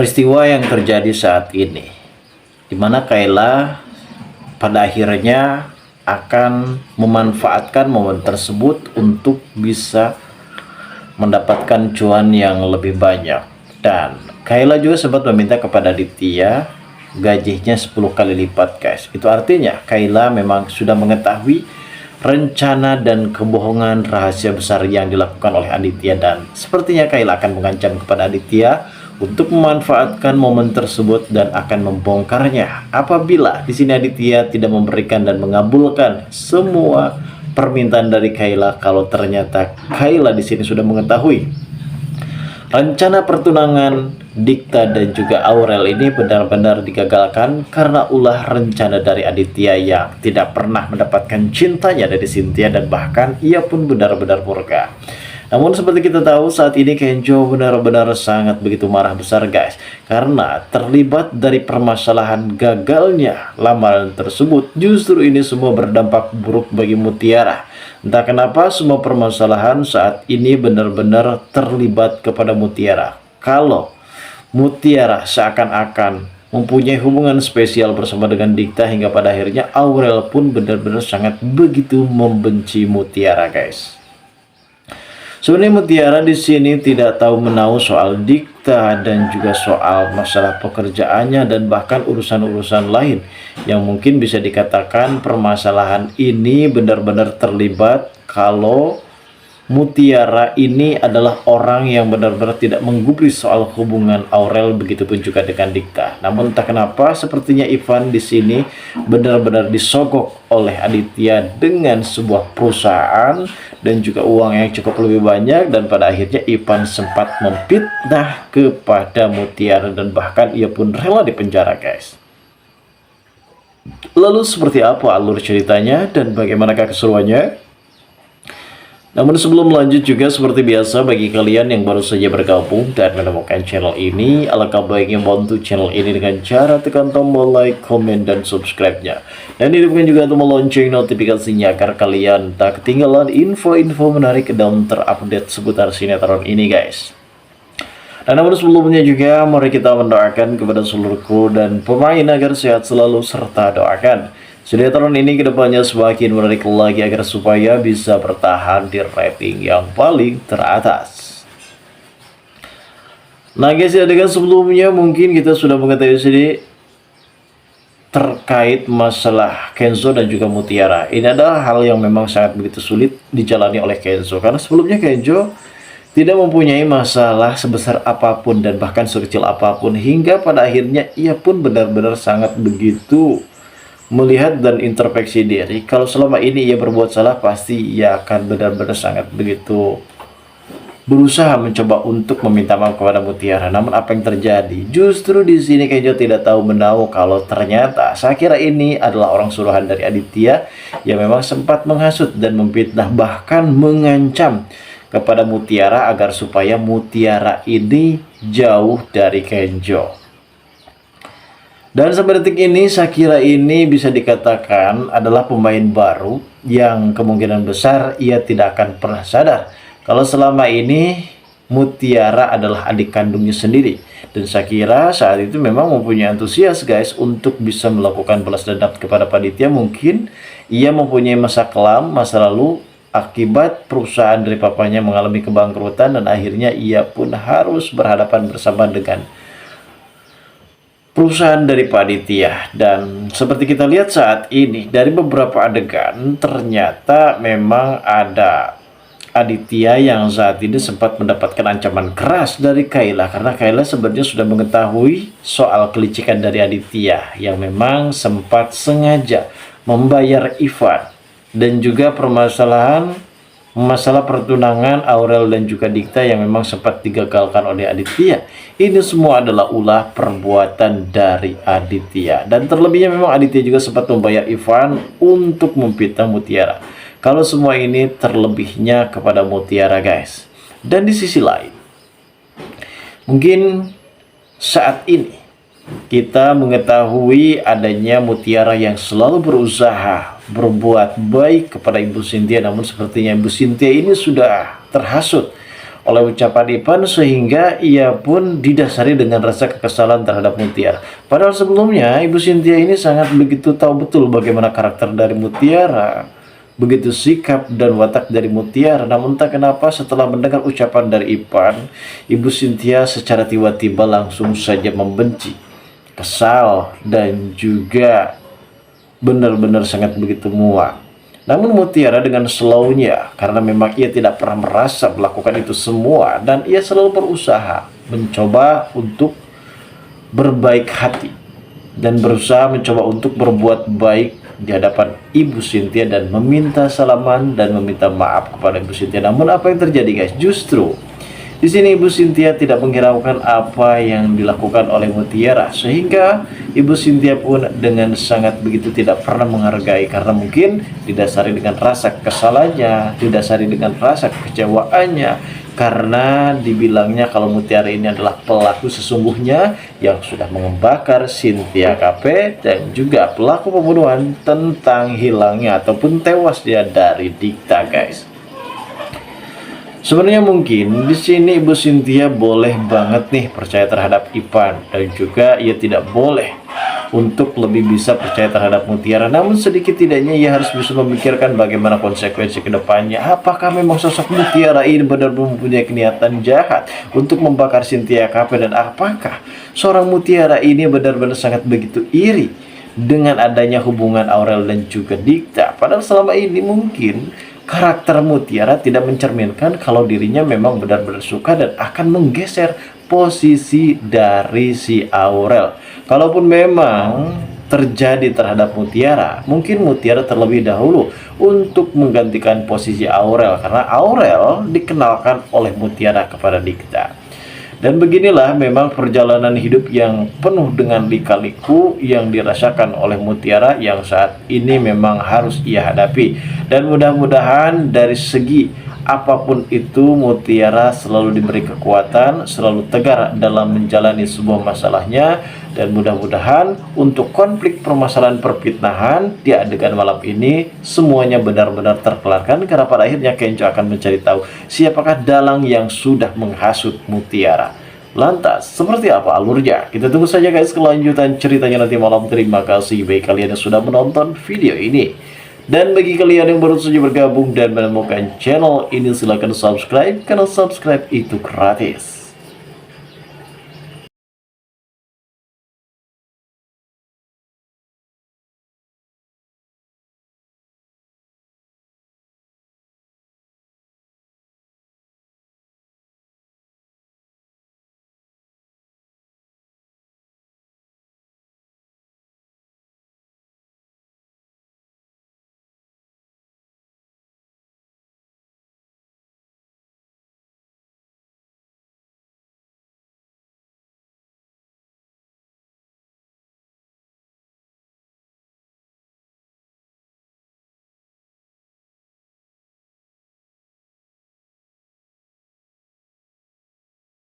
peristiwa yang terjadi saat ini, di mana Kayla pada akhirnya akan memanfaatkan momen tersebut untuk bisa mendapatkan cuan yang lebih banyak. Dan Kayla juga sempat meminta kepada Aditya gajinya 10 kali lipat, guys. Itu artinya Kayla memang sudah mengetahui rencana dan kebohongan rahasia besar yang dilakukan oleh Aditya, dan sepertinya Kayla akan mengancam kepada Aditya untuk memanfaatkan momen tersebut dan akan membongkarnya apabila di sini Aditya tidak memberikan dan mengabulkan semua permintaan dari Kayla. Kalau ternyata Kayla di sini sudah mengetahui rencana pertunangan Dikta dan juga Aurel ini benar-benar digagalkan karena ulah rencana dari Aditya yang tidak pernah mendapatkan cintanya dari Cynthia, dan bahkan ia pun benar-benar murka. Namun seperti kita tahu saat ini Kenzo benar-benar sangat begitu marah besar, guys, karena terlibat dari permasalahan gagalnya lamaran tersebut. Justru ini semua berdampak buruk bagi Mutiara. Entah kenapa semua permasalahan saat ini benar-benar terlibat kepada Mutiara. Kalau Mutiara seakan-akan mempunyai hubungan spesial bersama dengan Dikta, hingga pada akhirnya Aurel pun benar-benar sangat begitu membenci Mutiara, guys. Sebenarnya Mutiara di sini tidak tahu menahu soal Dikta dan juga soal masalah pekerjaannya dan bahkan urusan-urusan lain yang mungkin bisa dikatakan permasalahan ini benar-benar terlibat kalau Mutiara ini adalah orang yang benar-benar tidak menggubris soal hubungan Aurel, begitupun juga dengan Dikta. Namun entah kenapa sepertinya Ivan di sini benar-benar disogok oleh Aditya dengan sebuah perusahaan dan juga uang yang cukup lebih banyak, dan pada akhirnya Ivan sempat memfitnah kepada Mutiara dan bahkan ia pun rela dipenjara, guys. Lalu seperti apa alur ceritanya dan bagaimanakah keseruannya? Namun sebelum lanjut juga seperti biasa, bagi kalian yang baru saja bergabung dan menemukan channel ini, alangkah baiknya bantu channel ini dengan cara tekan tombol like, komen, dan subscribe-nya. Dan hidupkan juga tombol lonceng notifikasinya agar kalian tak ketinggalan info-info menarik dan terupdate seputar sinetron ini, guys. Dan namun sebelumnya juga mari kita mendoakan kepada seluruh kru dan pemain agar sehat selalu, serta doakan sinetron ini kedepannya semakin menarik lagi agar supaya bisa bertahan di rating yang paling teratas. Nah guys, ya dengan sebelumnya mungkin kita sudah mengetahui sini terkait masalah Kenzo dan juga Mutiara. Ini adalah hal yang memang sangat begitu sulit dijalani oleh Kenzo, karena sebelumnya Kenzo tidak mempunyai masalah sebesar apapun dan bahkan sekecil apapun, hingga pada akhirnya ia pun benar-benar sangat begitu melihat dan introspeksi diri. Kalau selama ini ia berbuat salah, pasti ia akan benar-benar sangat begitu berusaha mencoba untuk meminta maaf kepada Mutiara. Namun apa yang terjadi? Justru di sini Kenzo tidak tahu menahu kalau ternyata Shakira ini adalah orang suruhan dari Aditya yang memang sempat menghasut dan memfitnah, bahkan mengancam kepada Mutiara agar supaya Mutiara ini jauh dari Kenzo. Dan sampai detik ini Shakira ini bisa dikatakan adalah pemain baru yang kemungkinan besar ia tidak akan pernah sadar kalau selama ini Mutiara adalah adik kandungnya sendiri. Dan Shakira saat itu memang mempunyai antusias, guys, untuk bisa melakukan balas dendam kepada Aditya. Mungkin ia mempunyai masa kelam, masa lalu akibat perusahaan dari papanya mengalami kebangkrutan, dan akhirnya ia pun harus berhadapan bersama dengan perusahaan dari Pak Aditya. Dan seperti kita lihat saat ini dari beberapa adegan, ternyata memang ada Aditya yang saat ini sempat mendapatkan ancaman keras dari Kayla, karena Kayla sebenarnya sudah mengetahui soal kelicikan dari Aditya yang memang sempat sengaja membayar Ivan, dan juga permasalahan masalah pertunangan Aurel dan juga Dikta yang memang sempat digagalkan oleh Aditya. Ini semua adalah ulah perbuatan dari Aditya. Dan terlebihnya memang Aditya juga sempat membayar Ivan untuk memfitnah Mutiara. Kalau semua ini terlebihnya kepada Mutiara, guys. Dan di sisi lain, mungkin saat ini kita mengetahui adanya Mutiara yang selalu berusaha berbuat baik kepada Ibu Cynthia, namun sepertinya Ibu Cynthia ini sudah terhasut oleh ucapan Ipan, sehingga ia pun didasari dengan rasa kekesalan terhadap Mutiara. Padahal sebelumnya Ibu Cynthia ini sangat begitu tahu betul bagaimana karakter dari Mutiara, begitu sikap dan watak dari Mutiara. Namun tak kenapa setelah mendengar ucapan dari Ipan, Ibu Cynthia secara tiba-tiba langsung saja membenci, kesal, dan juga benar-benar sangat begitu muak. Namun Mutiara dengan slownya, karena memang ia tidak pernah merasa melakukan itu semua, dan ia selalu berusaha mencoba untuk berbaik hati dan berusaha mencoba untuk berbuat baik di hadapan Ibu Cynthia dan meminta salaman dan meminta maaf kepada Ibu Cynthia. Namun apa yang terjadi, guys? Justru di sini Ibu Cynthia tidak menghiraukan apa yang dilakukan oleh Mutiara, sehingga Ibu Cynthia pun dengan sangat begitu tidak pernah menghargai, karena mungkin didasari dengan rasa kesalannya, didasari dengan rasa kekecewaannya, karena dibilangnya kalau Mutiara ini adalah pelaku sesungguhnya yang sudah membakar Cynthia Cafe dan juga pelaku pembunuhan tentang hilangnya ataupun tewas dia dari Dikta, guys. Sebenarnya mungkin di sini Ibu Cynthia boleh banget nih percaya terhadap Ipan, dan juga ia tidak boleh untuk lebih bisa percaya terhadap Mutiara. Namun sedikit tidaknya ia harus bisa memikirkan bagaimana konsekuensi kedepannya. Apakah memang sosok Mutiara ini benar-benar mempunyai niatan jahat untuk membakar Cynthia Cafe, dan apakah seorang Mutiara ini benar-benar sangat begitu iri dengan adanya hubungan Aurel dan juga Dikta. Padahal selama ini mungkin karakter Mutiara tidak mencerminkan kalau dirinya memang benar-benar suka dan akan menggeser posisi dari si Aurel. Kalaupun memang terjadi terhadap Mutiara, mungkin Mutiara terlebih dahulu untuk menggantikan posisi Aurel, karena Aurel dikenalkan oleh Mutiara kepada Dikta. Dan beginilah memang perjalanan hidup yang penuh dengan lika-liku yang dirasakan oleh Mutiara yang saat ini memang harus ia hadapi. Dan mudah-mudahan dari segi apapun itu Mutiara selalu diberi kekuatan, selalu tegar dalam menjalani sebuah masalahnya. Dan mudah-mudahan untuk konflik permasalahan perfitnahan di adegan malam ini semuanya benar-benar terkelarkan, karena pada akhirnya Kenco akan mencari tahu siapakah dalang yang sudah menghasut Mutiara. Lantas seperti apa alurnya? Kita tunggu saja, guys, kelanjutan ceritanya nanti malam. Terima kasih bagi kalian yang sudah menonton video ini. Dan bagi kalian yang baru saja bergabung dan menemukan channel ini, silahkan subscribe, karena subscribe itu gratis.